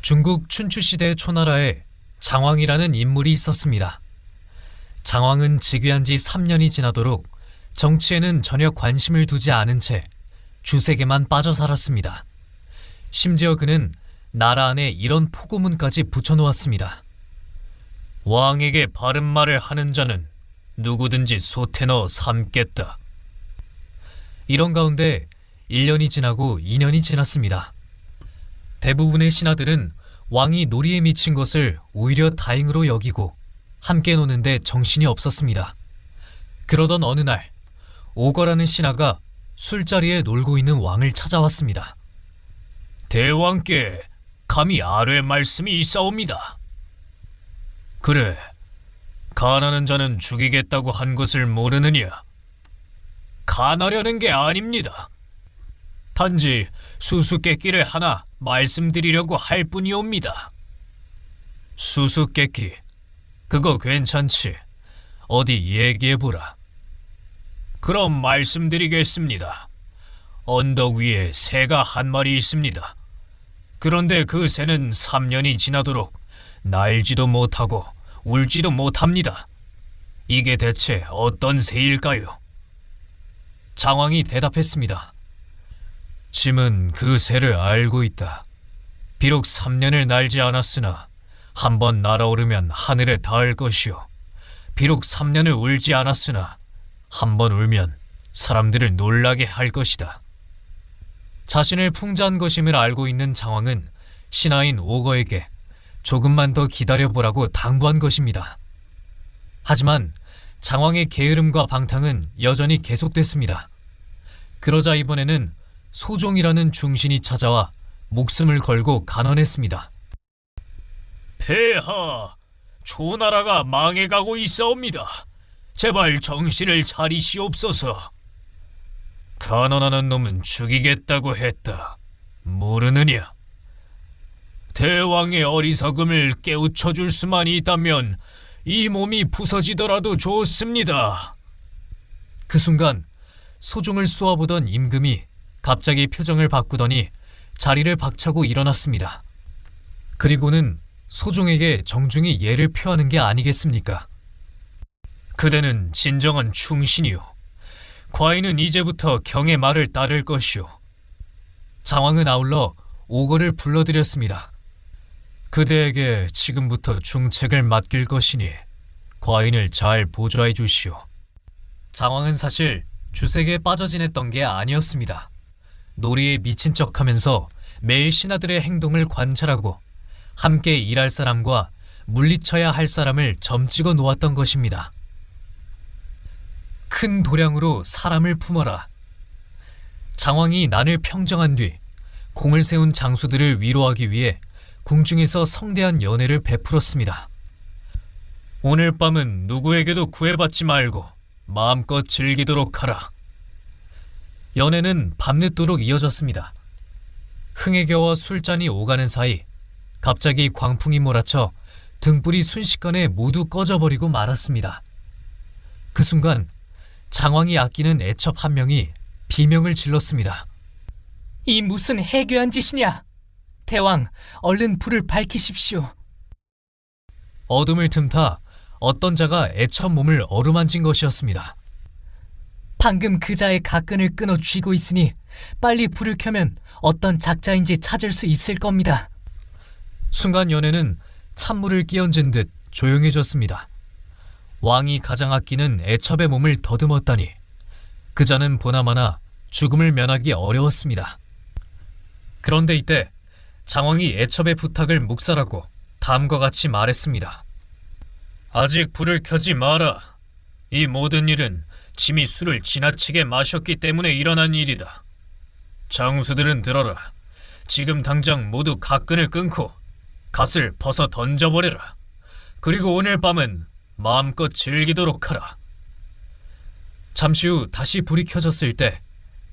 중국 춘추시대 초나라에 장왕이라는 인물이 있었습니다. 장왕은 즉위한 지 3년이 지나도록 정치에는 전혀 관심을 두지 않은 채 주색에만 빠져 살았습니다. 심지어 그는 나라 안에 이런 포고문까지 붙여놓았습니다. 왕에게 바른 말을 하는 자는 누구든지 솥에 넣어 삶겠다. 이런 가운데 1년이 지나고 2년이 지났습니다. 대부분의 신하들은 왕이 놀이에 미친 것을 오히려 다행으로 여기고 함께 노는데 정신이 없었습니다. 그러던 어느 날 오거라는 신하가 술자리에 놀고 있는 왕을 찾아왔습니다. 대왕께 감히 아뢰 말씀이 있사옵니다. 그래, 간하는 자는 죽이겠다고 한 것을 모르느냐? 간하려는 게 아닙니다. 단지 수수께끼를 하나 말씀드리려고 할 뿐이옵니다. 수수께끼, 그거 괜찮지. 어디 얘기해보라. 그럼 말씀드리겠습니다. 언덕 위에 새가 한 마리 있습니다. 그런데 그 새는 3년이 지나도록 날지도 못하고 울지도 못합니다. 이게 대체 어떤 새일까요? 장왕이 대답했습니다. 짐은 그 새를 알고 있다. 비록 3년을 날지 않았으나 한번 날아오르면 하늘에 닿을 것이요. 비록 3년을 울지 않았으나 한번 울면 사람들을 놀라게 할 것이다. 자신을 풍자한 것임을 알고 있는 장왕은 신하인 오거에게 조금만 더 기다려보라고 당부한 것입니다. 하지만 장왕의 게으름과 방탕은 여전히 계속됐습니다. 그러자 이번에는 소종이라는 중신이 찾아와 목숨을 걸고 간언했습니다. 폐하, 초나라가 망해가고 있사옵니다. 제발 정신을 차리시옵소서. 간언하는 놈은 죽이겠다고 했다. 모르느냐? 대왕의 어리석음을 깨우쳐줄 수만 있다면 이 몸이 부서지더라도 좋습니다. 그 순간 소종을 쏘아보던 임금이 갑자기 표정을 바꾸더니 자리를 박차고 일어났습니다. 그리고는 소종에게 정중히 예를 표하는 게 아니겠습니까? 그대는 진정한 충신이요. 과인은 이제부터 경의 말을 따를 것이오. 장왕은 아울러 오거를 불러들였습니다. 그대에게 지금부터 중책을 맡길 것이니 과인을 잘 보좌해 주시오. 장왕은 사실 주색에 빠져 지냈던 게 아니었습니다. 놀이에 미친 척하면서 매일 신하들의 행동을 관찰하고 함께 일할 사람과 물리쳐야 할 사람을 점찍어 놓았던 것입니다. 큰 도량으로 사람을 품어라. 장왕이 난을 평정한 뒤 공을 세운 장수들을 위로하기 위해 궁중에서 성대한 연회를 베풀었습니다. 오늘 밤은 누구에게도 구애받지 말고 마음껏 즐기도록 하라. 연회는 밤늦도록 이어졌습니다. 흥에 겨워 술잔이 오가는 사이 갑자기 광풍이 몰아쳐 등불이 순식간에 모두 꺼져버리고 말았습니다. 그 순간 장왕이 아끼는 애첩 한 명이 비명을 질렀습니다. 이 무슨 해괴한 짓이냐? 대왕, 얼른 불을 밝히십시오. 어둠을 틈타 어떤 자가 애첩 몸을 어루만진 것이었습니다. 방금 그 자의 가끈을 끊어 쥐고 있으니 빨리 불을 켜면 어떤 작자인지 찾을 수 있을 겁니다. 순간 연회는 찬물을 끼얹은 듯 조용해졌습니다. 왕이 가장 아끼는 애첩의 몸을 더듬었다니 그 자는 보나마나 죽음을 면하기 어려웠습니다. 그런데 이때 장왕이 애첩의 부탁을 묵살하고 다음과 같이 말했습니다. 아직 불을 켜지 마라. 이 모든 일은 짐이 술을 지나치게 마셨기 때문에 일어난 일이다. 장수들은 들어라. 지금 당장 모두 가끈을 끊고 갓을 벗어 던져버려라. 그리고 오늘 밤은 마음껏 즐기도록 하라. 잠시 후 다시 불이 켜졌을 때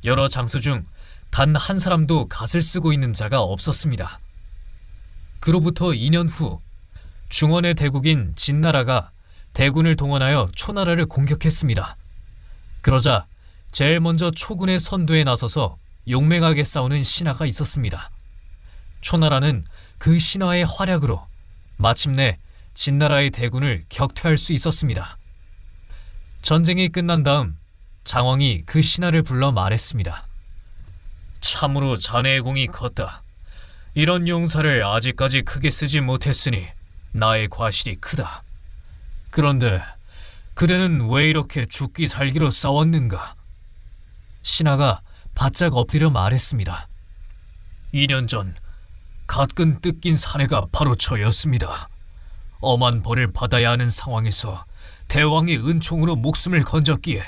여러 장수 중 단 한 사람도 갓을 쓰고 있는 자가 없었습니다. 그로부터 2년 후 중원의 대국인 진나라가 대군을 동원하여 초나라를 공격했습니다. 그러자 제일 먼저 초군의 선두에 나서서 용맹하게 싸우는 신하가 있었습니다. 초나라는 그 신하의 활약으로 마침내 진나라의 대군을 격퇴할 수 있었습니다. 전쟁이 끝난 다음 장왕이 그 신하를 불러 말했습니다. 참으로 자네의 공이 컸다. 이런 용사를 아직까지 크게 쓰지 못했으니 나의 과실이 크다. 그런데 그대는 왜 이렇게 죽기 살기로 싸웠는가? 신하가 바짝 엎드려 말했습니다. 2년 전 가뜩 뜯긴 사내가 바로 저였습니다. 엄한 벌을 받아야 하는 상황에서 대왕의 은총으로 목숨을 건졌기에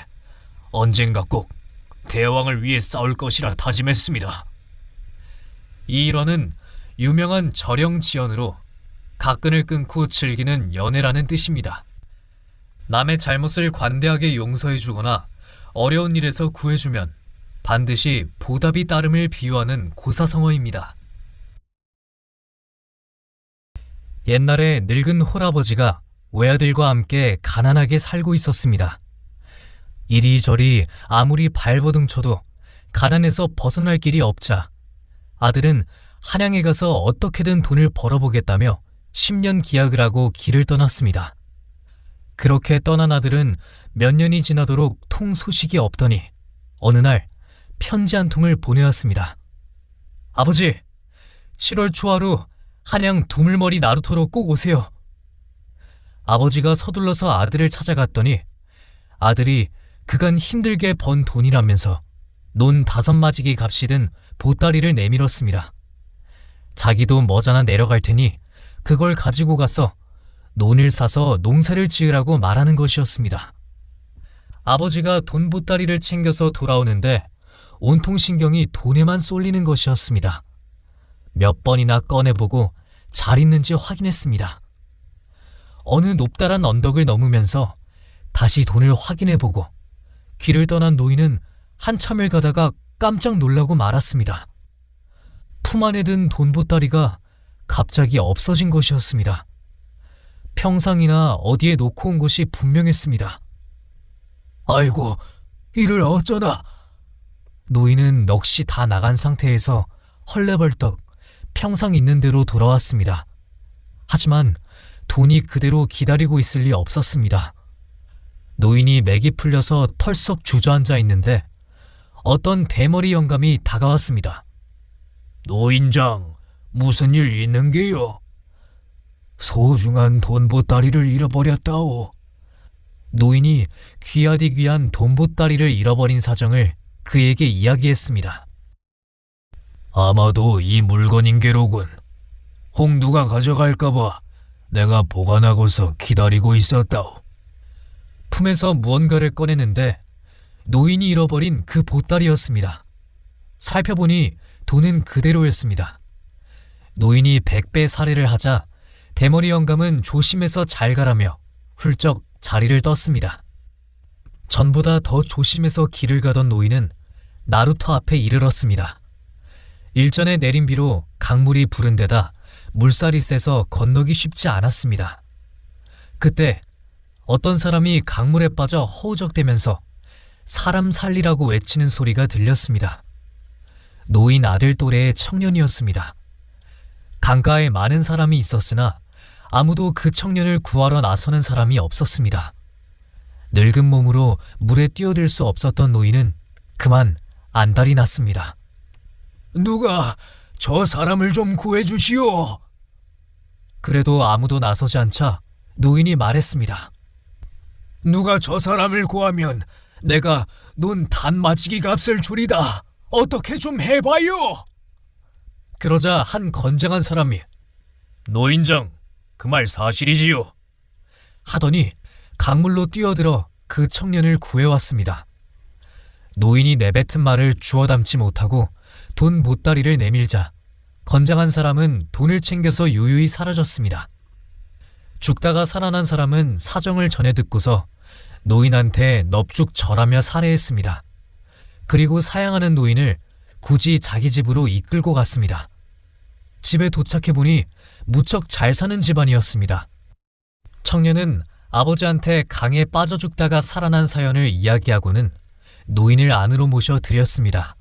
언젠가 꼭 대왕을 위해 싸울 것이라 다짐했습니다. 이 일화는 유명한 절영지언으로 가끈을 끊고 즐기는 연애라는 뜻입니다. 남의 잘못을 관대하게 용서해주거나 어려운 일에서 구해주면 반드시 보답이 따름을 비유하는 고사성어입니다. 옛날에 늙은 홀아버지가 외아들과 함께 가난하게 살고 있었습니다. 이리저리 아무리 발버둥 쳐도 가난에서 벗어날 길이 없자 아들은 한양에 가서 어떻게든 돈을 벌어보겠다며 10년 기약을 하고 길을 떠났습니다. 그렇게 떠난 아들은 몇 년이 지나도록 통 소식이 없더니 어느 날 편지 한 통을 보내왔습니다. 아버지, 7월 초하루 한양 두물머리 나루터로 꼭 오세요. 아버지가 서둘러서 아들을 찾아갔더니 아들이 그간 힘들게 번 돈이라면서 논 5마지기 값이 든 보따리를 내밀었습니다. 자기도 머지않아 내려갈 테니 그걸 가지고 가서 논을 사서 농사를 지으라고 말하는 것이었습니다. 아버지가 돈 보따리를 챙겨서 돌아오는데 온통 신경이 돈에만 쏠리는 것이었습니다. 몇 번이나 꺼내보고 잘 있는지 확인했습니다. 어느 높다란 언덕을 넘으면서 다시 돈을 확인해보고 길을 떠난 노인은 한참을 가다가 깜짝 놀라고 말았습니다. 품 안에 든 돈 보따리가 갑자기 없어진 것이었습니다. 평상이나 어디에 놓고 온 것이 분명했습니다. 아이고, 이를 어쩌나. 노인은 넋이 다 나간 상태에서 헐레벌떡 평상 있는 대로 돌아왔습니다. 하지만 돈이 그대로 기다리고 있을 리 없었습니다. 노인이 맥이 풀려서 털썩 주저앉아 있는데 어떤 대머리 영감이 다가왔습니다. 노인장, 무슨 일 있는 게요? 소중한 돈 보따리를 잃어버렸다오. 노인이 귀하디 귀한 돈 보따리를 잃어버린 사정을 그에게 이야기했습니다. 아마도 이 물건인 게로군. 홍두가 가져갈까봐 내가 보관하고서 기다리고 있었다오. 품에서 무언가를 꺼내는데 노인이 잃어버린 그 보따리였습니다. 살펴보니 돈은 그대로였습니다. 노인이 100배 살해를 하자 대머리 영감은 조심해서 잘 가라며 훌쩍 자리를 떴습니다. 전보다 더 조심해서 길을 가던 노인은 나루터 앞에 이르렀습니다. 일전에 내린 비로 강물이 부른 데다 물살이 세서 건너기 쉽지 않았습니다. 그때 어떤 사람이 강물에 빠져 허우적대면서 사람 살리라고 외치는 소리가 들렸습니다. 노인 아들 또래의 청년이었습니다. 강가에 많은 사람이 있었으나 아무도 그 청년을 구하러 나서는 사람이 없었습니다. 늙은 몸으로 물에 뛰어들 수 없었던 노인은 그만 안달이 났습니다. 누가 저 사람을 좀 구해주시오. 그래도 아무도 나서지 않자 노인이 말했습니다. 누가 저 사람을 구하면 내가 논 단마지기 값을 주리다. 어떻게 좀 해봐요. 그러자 한 건장한 사람이 노인장, 그 말 사실이지요? 하더니 강물로 뛰어들어 그 청년을 구해왔습니다. 노인이 내뱉은 말을 주워 담지 못하고 돈 보따리를 내밀자 건장한 사람은 돈을 챙겨서 유유히 사라졌습니다. 죽다가 살아난 사람은 사정을 전해 듣고서 노인한테 넙죽 절하며 살해했습니다. 그리고 사양하는 노인을 굳이 자기 집으로 이끌고 갔습니다. 집에 도착해보니 무척 잘 사는 집안이었습니다. 청년은 아버지한테 강에 빠져 죽다가 살아난 사연을 이야기하고는 노인을 안으로 모셔 드렸습니다.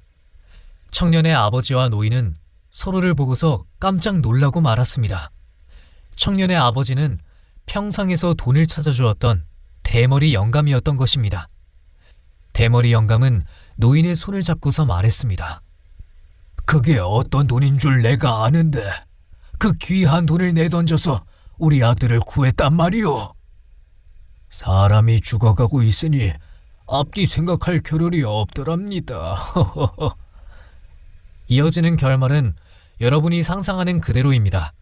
청년의 아버지와 노인은 서로를 보고서 깜짝 놀라고 말았습니다. 청년의 아버지는 평상에서 돈을 찾아주었던 대머리 영감이었던 것입니다. 대머리 영감은 노인의 손을 잡고서 말했습니다. 그게 어떤 돈인 줄 내가 아는데 그 귀한 돈을 내던져서 우리 아들을 구했단 말이오. 사람이 죽어가고 있으니 앞뒤 생각할 겨를이 없더랍니다. 이어지는 결말은 여러분이 상상하는 그대로입니다.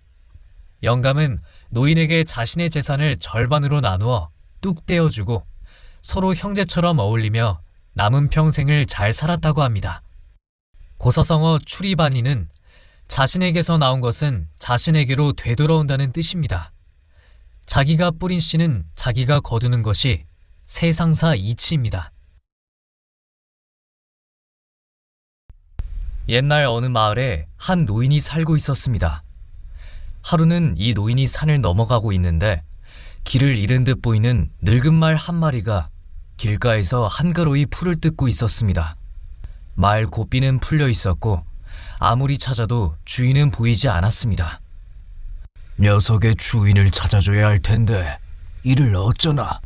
영감은 노인에게 자신의 재산을 절반으로 나누어 뚝 떼어주고 서로 형제처럼 어울리며 남은 평생을 잘 살았다고 합니다. 고사성어 추리바니는 자신에게서 나온 것은 자신에게로 되돌아온다는 뜻입니다. 자기가 뿌린 씨는 자기가 거두는 것이 세상사 이치입니다. 옛날 어느 마을에 한 노인이 살고 있었습니다. 하루는 이 노인이 산을 넘어가고 있는데 길을 잃은 듯 보이는 늙은 말 한 마리가 길가에서 한가로이 풀을 뜯고 있었습니다. 말 고삐는 풀려 있었고 아무리 찾아도 주인은 보이지 않았습니다. 녀석의 주인을 찾아줘야 할 텐데 이를 어쩌나.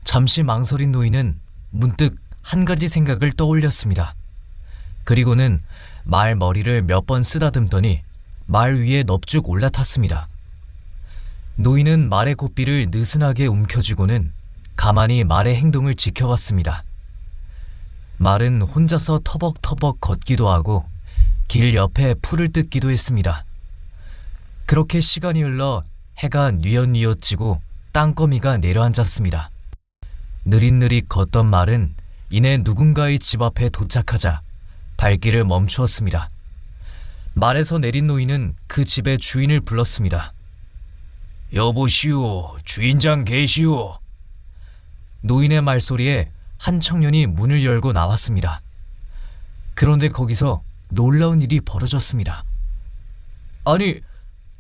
잠시 망설인 노인은 문득 한 가지 생각을 떠올렸습니다. 그리고는 말 머리를 몇 번 쓰다듬더니 말 위에 넙죽 올라탔습니다. 노인은 말의 고삐를 느슨하게 움켜쥐고는 가만히 말의 행동을 지켜봤습니다. 말은 혼자서 터벅터벅 걷기도 하고 길 옆에 풀을 뜯기도 했습니다. 그렇게 시간이 흘러 해가 뉘엿뉘엿 지고 땅거미가 내려앉았습니다. 느릿느릿 걷던 말은 이내 누군가의 집 앞에 도착하자 발길을 멈추었습니다. 말에서 내린 노인은 그 집의 주인을 불렀습니다. 여보시오, 주인장 계시오. 노인의 말소리에 한 청년이 문을 열고 나왔습니다. 그런데 거기서 놀라운 일이 벌어졌습니다. 아니,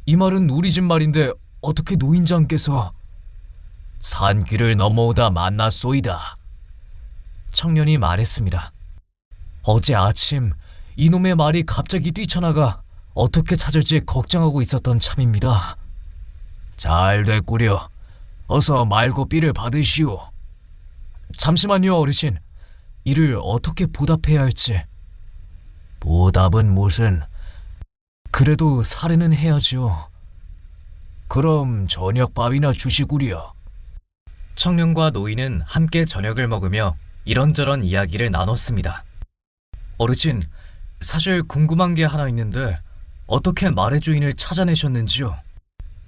이 말은 우리 집 말인데 어떻게 노인장께서... 산길을 넘어오다 만났소이다. 청년이 말했습니다. 어제 아침 이놈의 말이 갑자기 뛰쳐나가 어떻게 찾을지 걱정하고 있었던 참입니다. 잘 됐구려. 어서 말고삐를 받으시오. 잠시만요, 어르신. 이를 어떻게 보답해야 할지. 보답은 무슨... 그래도 사례는 해야죠. 그럼 저녁밥이나 주시구려. 청년과 노인은 함께 저녁을 먹으며 이런저런 이야기를 나눴습니다. 어르신, 사실 궁금한 게 하나 있는데 어떻게 말의 주인을 찾아내셨는지요?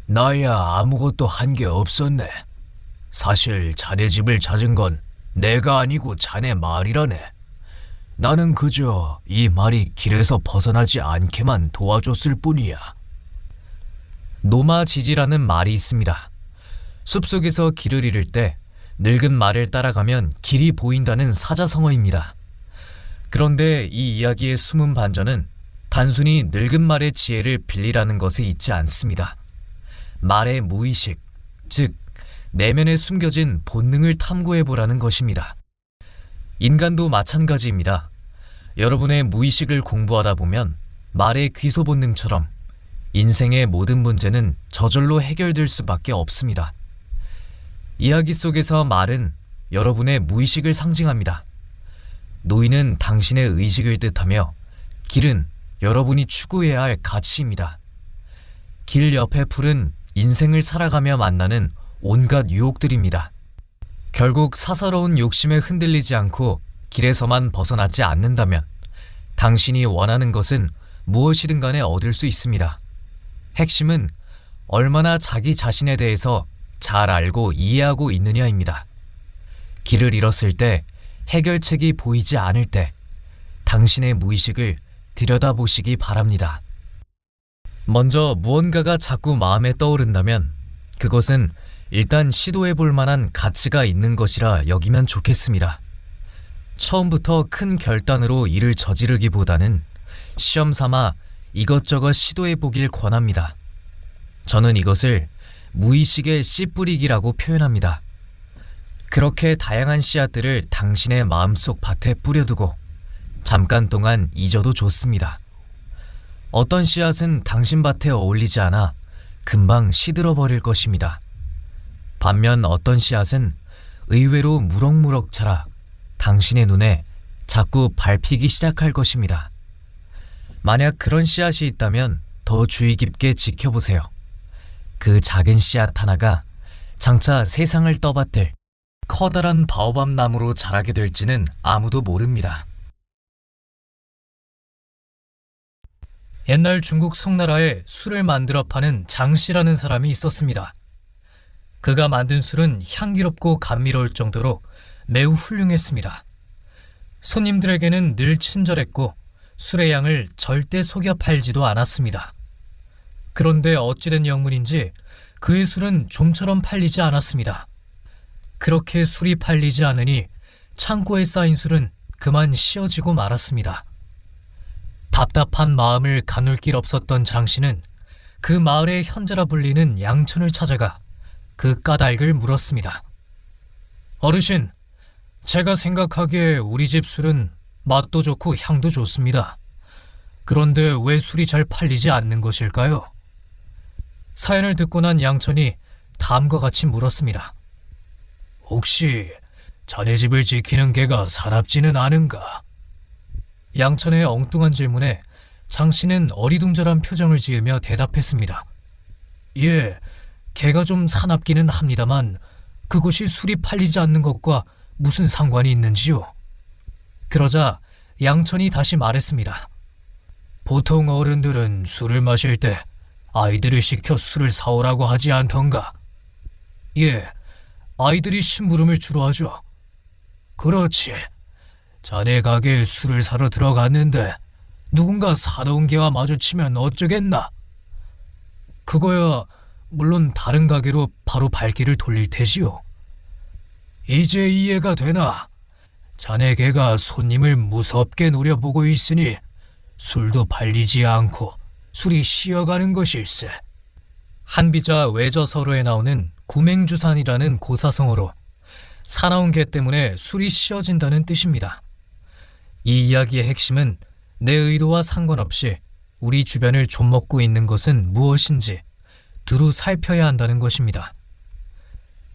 나야 아무것도 한 게 없었네. 사실 자네 집을 찾은 건 내가 아니고 자네 말이라네. 나는 그저 이 말이 길에서 벗어나지 않게만 도와줬을 뿐이야. 노마지지라는 말이 있습니다. 숲속에서 길을 잃을 때 늙은 말을 따라가면 길이 보인다는 사자성어입니다. 그런데 이 이야기의 숨은 반전은 단순히 늙은 말의 지혜를 빌리라는 것에 있지 않습니다. 말의 무의식, 즉 내면에 숨겨진 본능을 탐구해보라는 것입니다. 인간도 마찬가지입니다. 여러분의 무의식을 공부하다 보면 말의 귀소 본능처럼 인생의 모든 문제는 저절로 해결될 수밖에 없습니다. 이야기 속에서 말은 여러분의 무의식을 상징합니다. 노인은 당신의 의식을 뜻하며 길은 여러분이 추구해야 할 가치입니다. 길 옆의 풀은 인생을 살아가며 만나는 온갖 유혹들입니다. 결국 사사로운 욕심에 흔들리지 않고 길에서만 벗어나지 않는다면 당신이 원하는 것은 무엇이든 간에 얻을 수 있습니다. 핵심은 얼마나 자기 자신에 대해서 잘 알고 이해하고 있느냐입니다. 길을 잃었을 때, 해결책이 보이지 않을 때 당신의 무의식을 들여다보시기 바랍니다. 먼저 무언가가 자꾸 마음에 떠오른다면 그것은 일단 시도해볼 만한 가치가 있는 것이라 여기면 좋겠습니다. 처음부터 큰 결단으로 일을 저지르기보다는 시험 삼아 이것저것 시도해보길 권합니다. 저는 이것을 무의식의 씨 뿌리기라고 표현합니다. 그렇게 다양한 씨앗들을 당신의 마음속 밭에 뿌려두고 잠깐 동안 잊어도 좋습니다. 어떤 씨앗은 당신 밭에 어울리지 않아 금방 시들어 버릴 것입니다. 반면 어떤 씨앗은 의외로 무럭무럭 자라 당신의 눈에 자꾸 밟히기 시작할 것입니다. 만약 그런 씨앗이 있다면 더 주의 깊게 지켜보세요. 그 작은 씨앗 하나가 장차 세상을 떠받들 커다란 바오밥 나무로 자라게 될지는 아무도 모릅니다. 옛날 중국 송나라에 술을 만들어 파는 장씨라는 사람이 있었습니다. 그가 만든 술은 향기롭고 감미로울 정도로 매우 훌륭했습니다. 손님들에게는 늘 친절했고 술의 양을 절대 속여 팔지도 않았습니다. 그런데 어찌된 영문인지 그의 술은 좀처럼 팔리지 않았습니다. 그렇게 술이 팔리지 않으니 창고에 쌓인 술은 그만 씌어지고 말았습니다. 답답한 마음을 가눌 길 없었던 장씨는 그 마을의 현자라 불리는 양천을 찾아가 그 까닭을 물었습니다. 어르신, 제가 생각하기에 우리 집 술은 맛도 좋고 향도 좋습니다. 그런데 왜 술이 잘 팔리지 않는 것일까요? 사연을 듣고 난 양천이 다음과 같이 물었습니다. 혹시 자네 집을 지키는 개가 사납지는 않은가? 양천의 엉뚱한 질문에 장씨는 어리둥절한 표정을 지으며 대답했습니다. 예, 개가 좀 사납기는 합니다만 그것이 술이 팔리지 않는 것과 무슨 상관이 있는지요? 그러자 양천이 다시 말했습니다. 보통 어른들은 술을 마실 때 아이들을 시켜 술을 사오라고 하지 않던가? 예, 아이들이 심부름을 주로 하죠. 그렇지. 자네 가게에 술을 사러 들어갔는데 누군가 사놓은 개와 마주치면 어쩌겠나? 그거야 물론 다른 가게로 바로 발길을 돌릴 테지요. 이제 이해가 되나? 자네 개가 손님을 무섭게 노려보고 있으니 술도 팔리지 않고 술이 쉬어가는 것일세. 한비자 외저서로에 나오는 구맹주산이라는 고사성어로 사나운 개 때문에 술이 쉬어진다는 뜻입니다. 이 이야기의 핵심은 내 의도와 상관없이 우리 주변을 좀먹고 있는 것은 무엇인지 두루 살펴야 한다는 것입니다.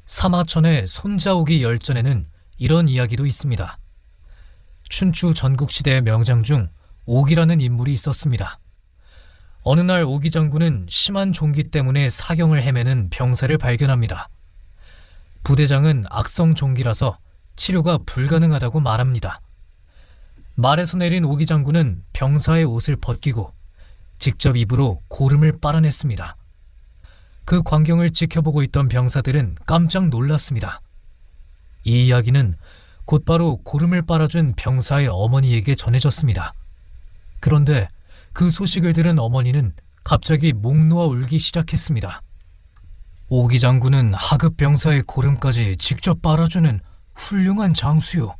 사마천의 손자오기 열전에는 이런 이야기도 있습니다. 춘추 전국시대의 명장 중 오기라는 인물이 있었습니다. 어느 날 오기 장군은 심한 종기 때문에 사경을 헤매는 병사를 발견합니다. 부대장은 악성 종기라서 치료가 불가능하다고 말합니다. 말에서 내린 오기 장군은 병사의 옷을 벗기고 직접 입으로 고름을 빨아냈습니다. 그 광경을 지켜보고 있던 병사들은 깜짝 놀랐습니다. 이 이야기는 곧바로 고름을 빨아준 병사의 어머니에게 전해졌습니다. 그런데 그 소식을 들은 어머니는 갑자기 목 놓아 울기 시작했습니다. 오기 장군은 하급 병사의 고름까지 직접 빨아주는 훌륭한 장수요.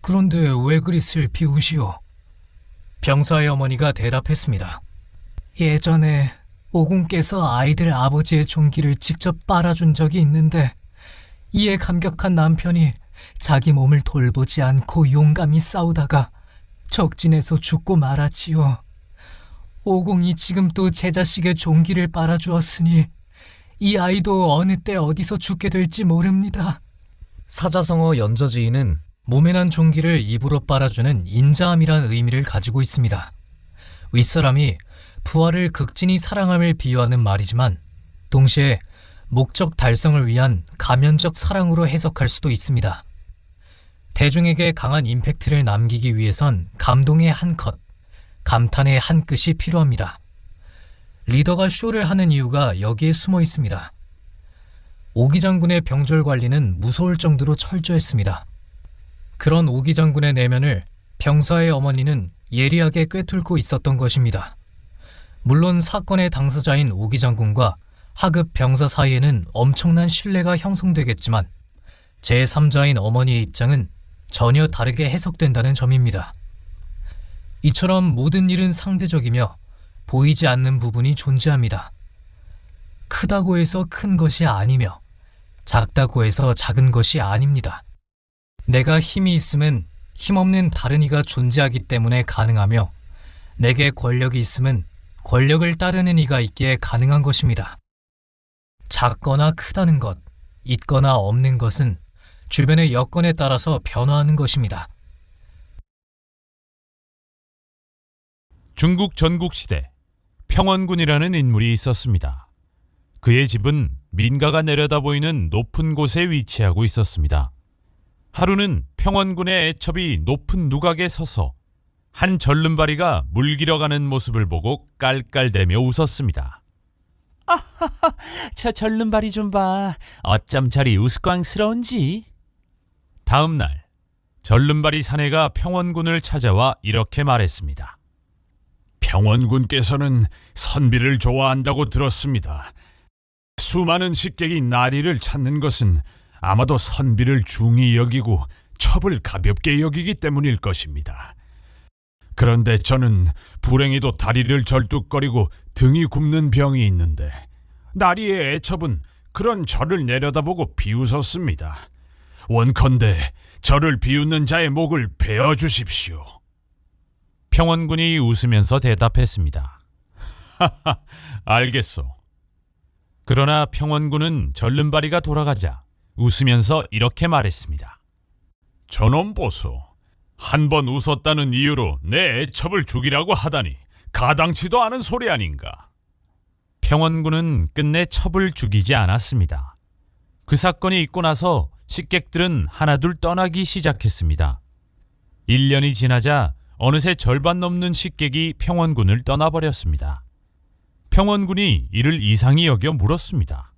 그런데 왜 그리 슬피 우시오? 병사의 어머니가 대답했습니다. 예전에 오공께서 아이들 아버지의 종기를 직접 빨아준 적이 있는데 이에 감격한 남편이 자기 몸을 돌보지 않고 용감히 싸우다가 적진에서 죽고 말았지요. 오공이 지금 또 제 자식의 종기를 빨아주었으니 이 아이도 어느 때 어디서 죽게 될지 모릅니다. 사자성어 연저지인은 몸에 난 종기를 입으로 빨아주는 인자함이란 의미를 가지고 있습니다. 윗사람이 부하를 극진히 사랑함을 비유하는 말이지만 동시에 목적 달성을 위한 가면적 사랑으로 해석할 수도 있습니다. 대중에게 강한 임팩트를 남기기 위해선 감동의 한 컷, 감탄의 한 끗이 필요합니다. 리더가 쇼를 하는 이유가 여기에 숨어 있습니다. 오기 장군의 병졸 관리는 무서울 정도로 철저했습니다. 그런 오기 장군의 내면을 병사의 어머니는 예리하게 꿰뚫고 있었던 것입니다. 물론 사건의 당사자인 오기 장군과 하급 병사 사이에는 엄청난 신뢰가 형성되겠지만 제3자인 어머니의 입장은 전혀 다르게 해석된다는 점입니다. 이처럼 모든 일은 상대적이며 보이지 않는 부분이 존재합니다. 크다고 해서 큰 것이 아니며 작다고 해서 작은 것이 아닙니다. 내가 힘이 있으면 힘없는 다른 이가 존재하기 때문에 가능하며 내게 권력이 있으면 권력을 따르는 이가 있기에 가능한 것입니다. 작거나 크다는 것, 있거나 없는 것은 주변의 여건에 따라서 변화하는 것입니다. 중국 전국시대 평원군이라는 인물이 있었습니다. 그의 집은 민가가 내려다 보이는 높은 곳에 위치하고 있었습니다. 하루는 평원군의 애첩이 높은 누각에 서서 한 절름발이가 물 길어가는 모습을 보고 깔깔대며 웃었습니다. 저 절름발이 좀 봐. 어쩜 저리 우스꽝스러운지. 다음 날 절름발이 사내가 평원군을 찾아와 이렇게 말했습니다. 평원군께서는 선비를 좋아한다고 들었습니다. 수많은 식객이 나리를 찾는 것은 아마도 선비를 중히 여기고 첩을 가볍게 여기기 때문일 것입니다. 그런데 저는 불행히도 다리를 절뚝거리고 등이 굽는 병이 있는데 나리의 애첩은 그런 저를 내려다보고 비웃었습니다. 원컨대 저를 비웃는 자의 목을 베어 주십시오. 평원군이 웃으면서 대답했습니다. 하하, 알겠소. 그러나 평원군은 절름발이가 돌아가자 웃으면서 이렇게 말했습니다. 저놈 보소. 한 번 웃었다는 이유로 내 애첩을 죽이라고 하다니 가당치도 않은 소리 아닌가. 평원군은 끝내 첩을 죽이지 않았습니다. 그 사건이 있고 나서 식객들은 하나둘 떠나기 시작했습니다. 1년이 지나자 어느새 절반 넘는 식객이 평원군을 떠나버렸습니다. 평원군이 이를 이상히 여겨 물었습니다.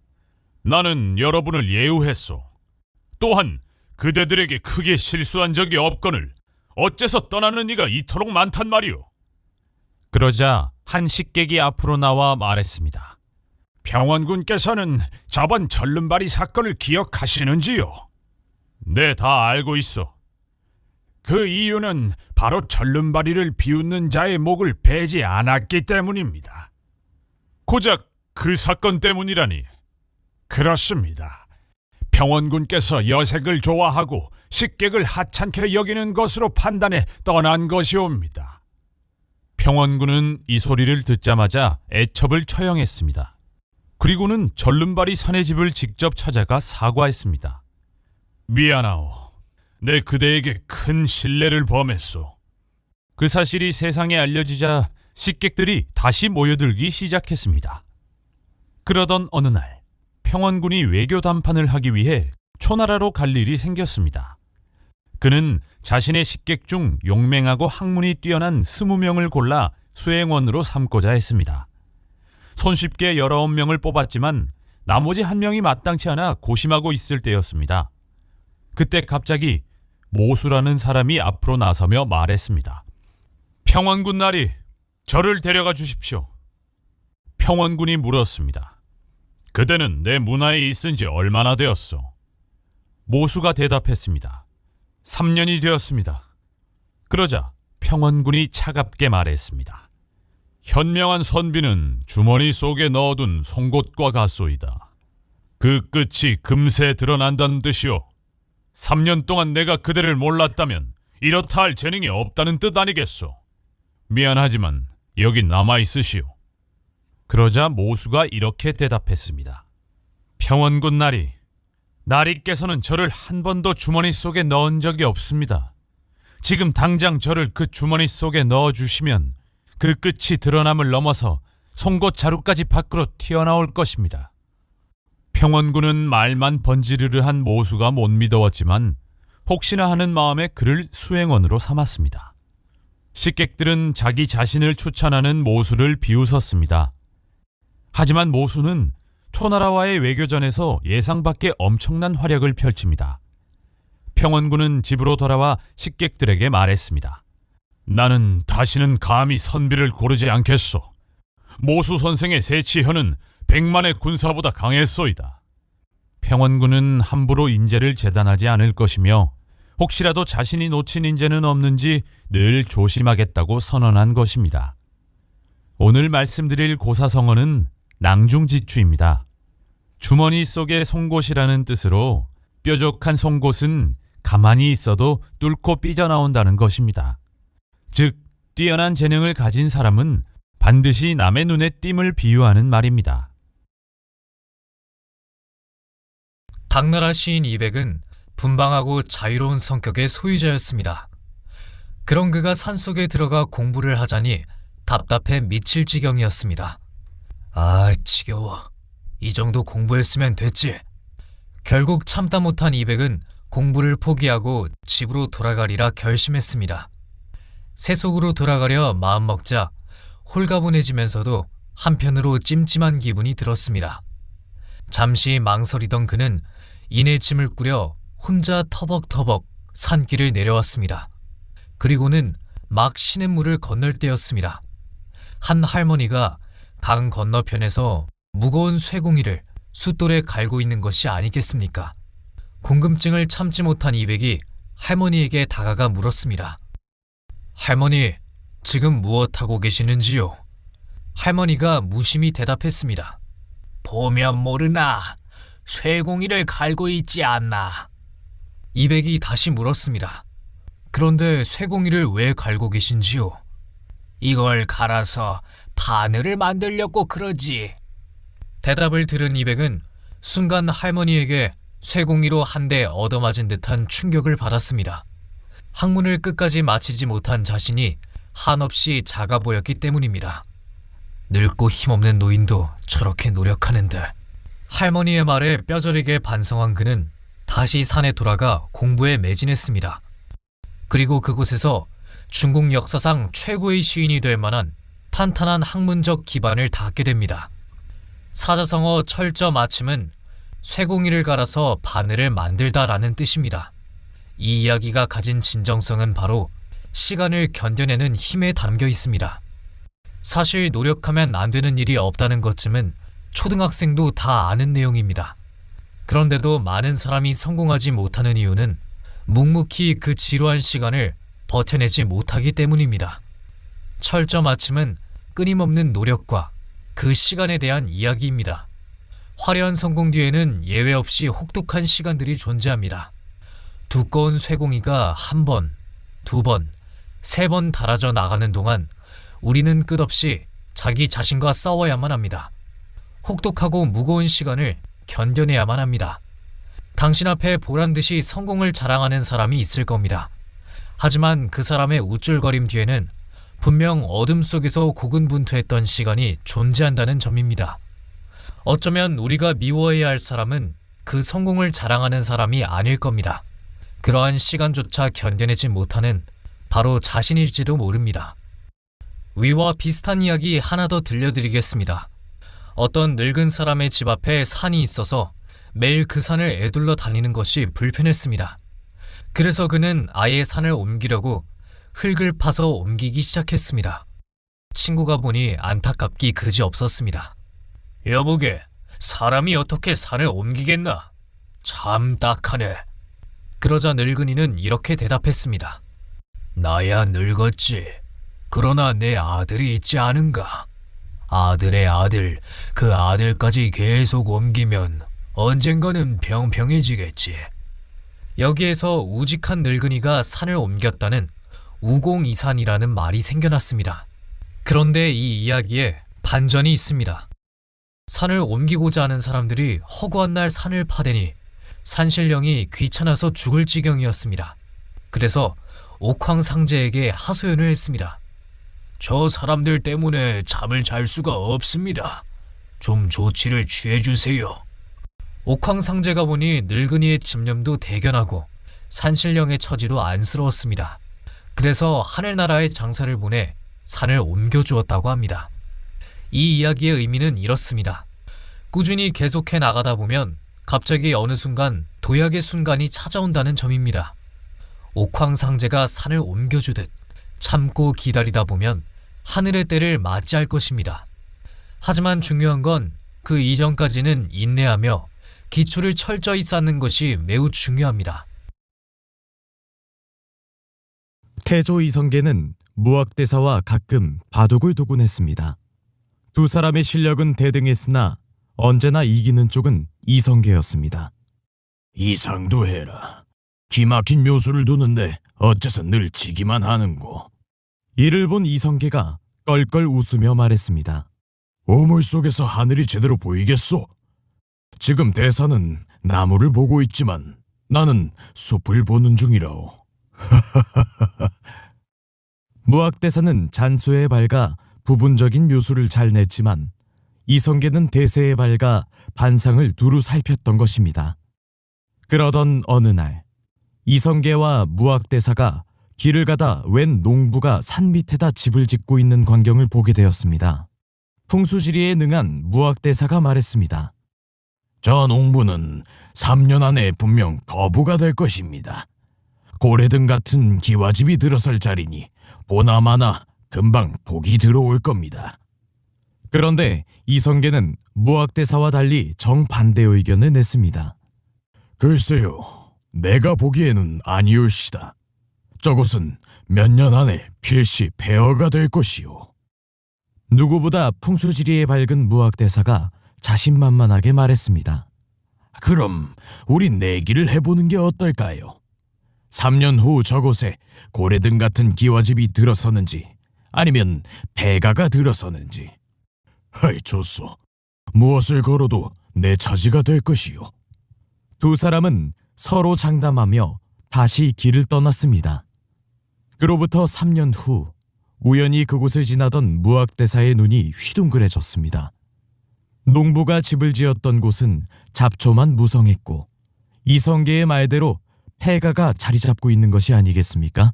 나는 여러분을 예우했소. 또한 그대들에게 크게 실수한 적이 없거늘 어째서 떠나는 이가 이토록 많단 말이오. 그러자 한 식객이 앞으로 나와 말했습니다. 평원군께서는 저번 절름발이 사건을 기억하시는지요? 네, 다 알고 있어. 그 이유는 바로 절름발이를 비웃는 자의 목을 베지 않았기 때문입니다. 고작 그 사건 때문이라니. 그렇습니다. 평원군께서 여색을 좋아하고 식객을 하찮게 여기는 것으로 판단해 떠난 것이옵니다. 평원군은 이 소리를 듣자마자 애첩을 처형했습니다. 그리고는 절름발이 사내 집을 직접 찾아가 사과했습니다. 미안하오. 내 그대에게 큰 신뢰를 범했소. 그 사실이 세상에 알려지자 식객들이 다시 모여들기 시작했습니다. 그러던 어느 날 평원군이 외교 담판을 하기 위해 초나라로 갈 일이 생겼습니다. 그는 자신의 식객 중 용맹하고 학문이 뛰어난 20명을 골라 수행원으로 삼고자 했습니다. 손쉽게 19명을 뽑았지만 나머지 한 명이 마땅치 않아 고심하고 있을 때였습니다. 그때 갑자기 모수라는 사람이 앞으로 나서며 말했습니다. 평원군 나리, 저를 데려가 주십시오. 평원군이 물었습니다. 그대는 내 문화에 있은 지 얼마나 되었소? 모수가 대답했습니다. 3년이 되었습니다. 그러자 평원군이 차갑게 말했습니다. 현명한 선비는 주머니 속에 넣어둔 송곳과 같소이다. 그 끝이 금세 드러난다는 뜻이오. 3년 동안 내가 그대를 몰랐다면 이렇다 할 재능이 없다는 뜻 아니겠소. 미안하지만 여기 남아있으시오. 그러자 모수가 이렇게 대답했습니다. 평원군 나리, 나리께서는 저를 한 번도 주머니 속에 넣은 적이 없습니다. 지금 당장 저를 그 주머니 속에 넣어주시면 그 끝이 드러남을 넘어서 송곳 자루까지 밖으로 튀어나올 것입니다. 평원군은 말만 번지르르한 모수가 못 믿어왔지만 혹시나 하는 마음에 그를 수행원으로 삼았습니다. 식객들은 자기 자신을 추천하는 모수를 비웃었습니다. 하지만 모수는 초나라와의 외교전에서 예상 밖의 엄청난 활약을 펼칩니다. 평원군은 집으로 돌아와 식객들에게 말했습니다. 나는 다시는 감히 선비를 고르지 않겠소. 모수 선생의 세치혀는 100만의 군사보다 강했소이다. 평원군은 함부로 인재를 제단하지 않을 것이며 혹시라도 자신이 놓친 인재는 없는지 늘 조심하겠다고 선언한 것입니다. 오늘 말씀드릴 고사성어는 낭중지추입니다. 주머니 속의 송곳이라는 뜻으로 뾰족한 송곳은 가만히 있어도 뚫고 삐져나온다는 것입니다. 즉, 뛰어난 재능을 가진 사람은 반드시 남의 눈에 띈을 비유하는 말입니다. 당나라 시인 이백은 분방하고 자유로운 성격의 소유자였습니다. 그런 그가 산속에 들어가 공부를 하자니 답답해 미칠 지경이었습니다. 아, 지겨워. 이 정도 공부했으면 됐지. 결국 참다 못한 이백은 공부를 포기하고 집으로 돌아가리라 결심했습니다. 세속으로 돌아가려 마음먹자 홀가분해지면서도 한편으로 찜찜한 기분이 들었습니다. 잠시 망설이던 그는 이내 짐을 꾸려 혼자 터벅터벅 산길을 내려왔습니다. 그리고는 막 시냇물을 건널 때였습니다. 한 할머니가 강 건너편에서 무거운 쇠공이를 숫돌에 갈고 있는 것이 아니겠습니까? 궁금증을 참지 못한 이백이 할머니에게 다가가 물었습니다. 할머니, 지금 무엇하고 계시는지요? 할머니가 무심히 대답했습니다. 보면 모르나 쇠공이를 갈고 있지 않나? 이백이 다시 물었습니다. 그런데 쇠공이를 왜 갈고 계신지요? 이걸 갈아서 바늘을 만들려고 그러지. 대답을 들은 이백은 순간 할머니에게 쇠공이로 한 대 얻어맞은 듯한 충격을 받았습니다. 학문을 끝까지 마치지 못한 자신이 한없이 작아 보였기 때문입니다. 늙고 힘없는 노인도 저렇게 노력하는데. 할머니의 말에 뼈저리게 반성한 그는 다시 산에 돌아가 공부에 매진했습니다. 그리고 그곳에서 중국 역사상 최고의 시인이 될 만한 탄탄한 학문적 기반을 닿게 됩니다. 사자성어 철저 마침은 쇠공이를 갈아서 바늘을 만들다라는 뜻입니다. 이 이야기가 가진 진정성은 바로 시간을 견뎌내는 힘에 담겨 있습니다. 사실 노력하면 안 되는 일이 없다는 것쯤은 초등학생도 다 아는 내용입니다. 그런데도 많은 사람이 성공하지 못하는 이유는 묵묵히 그 지루한 시간을 버텨내지 못하기 때문입니다. 철저 마침은 끊임없는 노력과 그 시간에 대한 이야기입니다. 화려한 성공 뒤에는 예외 없이 혹독한 시간들이 존재합니다. 두꺼운 쇠공이가 한 번, 두 번, 세 번 닳아져 나가는 동안 우리는 끝없이 자기 자신과 싸워야만 합니다. 혹독하고 무거운 시간을 견뎌내야만 합니다. 당신 앞에 보란듯이 성공을 자랑하는 사람이 있을 겁니다. 하지만 그 사람의 우쭐거림 뒤에는 분명 어둠 속에서 고군분투했던 시간이 존재한다는 점입니다. 어쩌면 우리가 미워해야 할 사람은 그 성공을 자랑하는 사람이 아닐 겁니다. 그러한 시간조차 견뎌내지 못하는 바로 자신일지도 모릅니다. 위와 비슷한 이야기 하나 더 들려드리겠습니다. 어떤 늙은 사람의 집 앞에 산이 있어서 매일 그 산을 에둘러 다니는 것이 불편했습니다. 그래서 그는 아예 산을 옮기려고 흙을 파서 옮기기 시작했습니다. 친구가 보니 안타깝기 그지없었습니다. 여보게, 사람이 어떻게 산을 옮기겠나? 참 딱하네. 그러자 늙은이는 이렇게 대답했습니다. 나야 늙었지. 그러나 내 아들이 있지 않은가? 아들의 아들, 그 아들까지 계속 옮기면 언젠가는 평평해지겠지. 여기에서 우직한 늙은이가 산을 옮겼다는 우공이산이라는 말이 생겨났습니다. 그런데 이 이야기에 반전이 있습니다. 산을 옮기고자 하는 사람들이 허구한 날 산을 파대니 산신령이 귀찮아서 죽을 지경이었습니다. 그래서 옥황상제에게 하소연을 했습니다. 저 사람들 때문에 잠을 잘 수가 없습니다. 좀 조치를 취해주세요. 옥황상제가 보니 늙은이의 집념도 대견하고 산신령의 처지도 안쓰러웠습니다. 그래서 하늘나라에 장사를 보내 산을 옮겨주었다고 합니다. 이 이야기의 의미는 이렇습니다. 꾸준히 계속해 나가다 보면 갑자기 어느 순간 도약의 순간이 찾아온다는 점입니다. 옥황상제가 산을 옮겨주듯 참고 기다리다 보면 하늘의 때를 맞이할 것입니다. 하지만 중요한 건 그 이전까지는 인내하며 기초를 철저히 쌓는 것이 매우 중요합니다. 태조 이성계는 무학대사와 가끔 바둑을 두곤 했습니다. 두 사람의 실력은 대등했으나 언제나 이기는 쪽은 이성계였습니다. 이상도 해라. 기막힌 묘수를 두는데 어째서 늘 지기만 하는고. 이를 본 이성계가 껄껄 웃으며 말했습니다. 우물 속에서 하늘이 제대로 보이겠소? 지금 대사는 나무를 보고 있지만 나는 숲을 보는 중이라오. 무학대사는 잔소에 밝아 부분적인 묘수를 잘 냈지만 이성계는 대세에 밝아 반상을 두루 살폈던 것입니다. 그러던 어느 날 이성계와 무학대사가 길을 가다 웬 농부가 산 밑에다 집을 짓고 있는 광경을 보게 되었습니다. 풍수지리에 능한 무학대사가 말했습니다. 저 농부는 3년 안에 분명 거부가 될 것입니다. 고래등 같은 기와집이 들어설 자리니 보나마나 금방 복이 들어올 겁니다. 그런데 이성계는 무학대사와 달리 정반대 의견을 냈습니다. 글쎄요, 내가 보기에는 아니올시다. 저곳은 몇 년 안에 필시 폐허가 될 것이오. 누구보다 풍수지리에 밝은 무학대사가 자신만만하게 말했습니다. 그럼 우린 내기를 해보는 게 어떨까요? 3년 후 저곳에 고래등 같은 기와집이 들어서는지 아니면 폐가가 들어서는지. 하이, 좋소. 무엇을 걸어도 내 차지가 될 것이오. 두 사람은 서로 장담하며 다시 길을 떠났습니다. 그로부터 3년 후 우연히 그곳을 지나던 무학대사의 눈이 휘둥그레졌습니다. 농부가 집을 지었던 곳은 잡초만 무성했고 이성계의 말대로 폐가가 자리 잡고 있는 것이 아니겠습니까?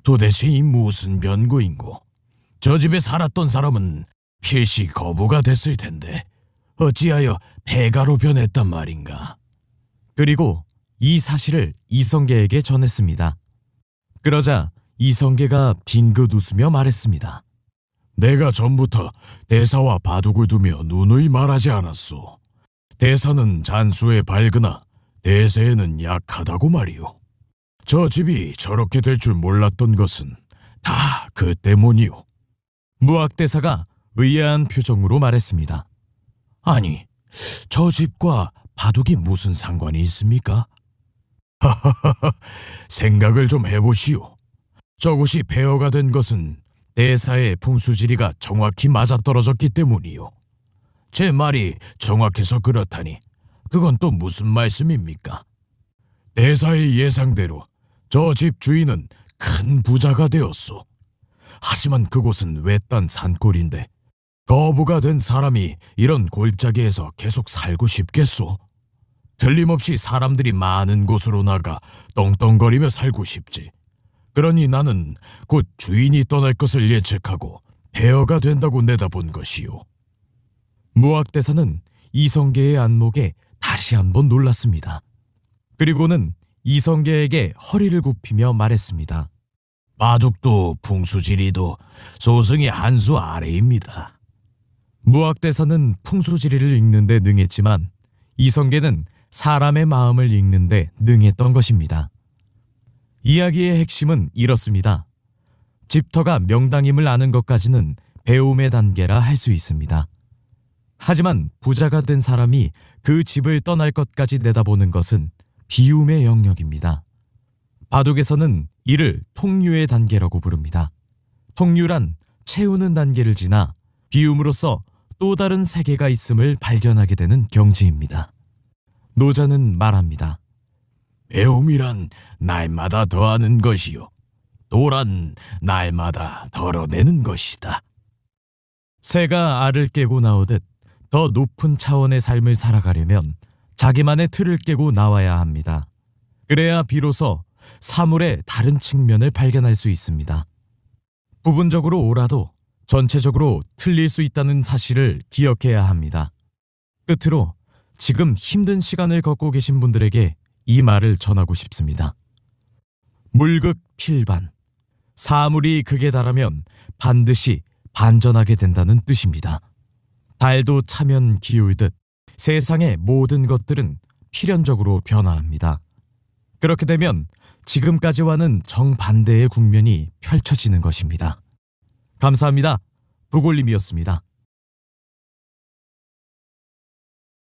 도대체 이 무슨 변고인고? 저 집에 살았던 사람은 필시 거부가 됐을 텐데 어찌하여 폐가로 변했단 말인가? 그리고 이 사실을 이성계에게 전했습니다. 그러자 이성계가 빙긋 웃으며 말했습니다. 내가 전부터 대사와 바둑을 두며 누누이 말하지 않았소. 대사는 잔수에 밝으나 대세에는 약하다고 말이오. 저 집이 저렇게 될 줄 몰랐던 것은 다 그 때문이오. 무학대사가 의아한 표정으로 말했습니다. 아니, 저 집과 바둑이 무슨 상관이 있습니까? 하하하하, 생각을 좀 해보시오. 저곳이 폐허가 된 것은 대사의 풍수지리가 정확히 맞아떨어졌기 때문이요. 제 말이 정확해서 그렇다니 그건 또 무슨 말씀입니까? 대사의 예상대로 저 집 주인은 큰 부자가 되었소. 하지만 그곳은 외딴 산골인데 거부가 된 사람이 이런 골짜기에서 계속 살고 싶겠소? 틀림없이 사람들이 많은 곳으로 나가 떵떵거리며 살고 싶지. 그러니 나는 곧 주인이 떠날 것을 예측하고 폐허가 된다고 내다본 것이요. 무학대사는 이성계의 안목에 다시 한번 놀랐습니다. 그리고는 이성계에게 허리를 굽히며 말했습니다. 바둑도 풍수지리도 소승의 한 수 아래입니다. 무학대사는 풍수지리를 읽는 데 능했지만 이성계는 사람의 마음을 읽는 데 능했던 것입니다. 이야기의 핵심은 이렇습니다. 집터가 명당임을 아는 것까지는 배움의 단계라 할 수 있습니다. 하지만 부자가 된 사람이 그 집을 떠날 것까지 내다보는 것은 비움의 영역입니다. 바둑에서는 이를 통유의 단계라고 부릅니다. 통유란 채우는 단계를 지나 비움으로써 또 다른 세계가 있음을 발견하게 되는 경지입니다. 노자는 말합니다. 배움이란 날마다 더하는 것이요. 도란 날마다 덜어내는 것이다. 새가 알을 깨고 나오듯 더 높은 차원의 삶을 살아가려면 자기만의 틀을 깨고 나와야 합니다. 그래야 비로소 사물의 다른 측면을 발견할 수 있습니다. 부분적으로 옳아도 전체적으로 틀릴 수 있다는 사실을 기억해야 합니다. 끝으로 지금 힘든 시간을 겪고 계신 분들에게 이 말을 전하고 싶습니다. 물극 필반. 사물이 극에 달하면 반드시 반전하게 된다는 뜻입니다. 달도 차면 기울듯 세상의 모든 것들은 필연적으로 변화합니다. 그렇게 되면 지금까지와는 정반대의 국면이 펼쳐지는 것입니다. 감사합니다. 부골님이었습니다.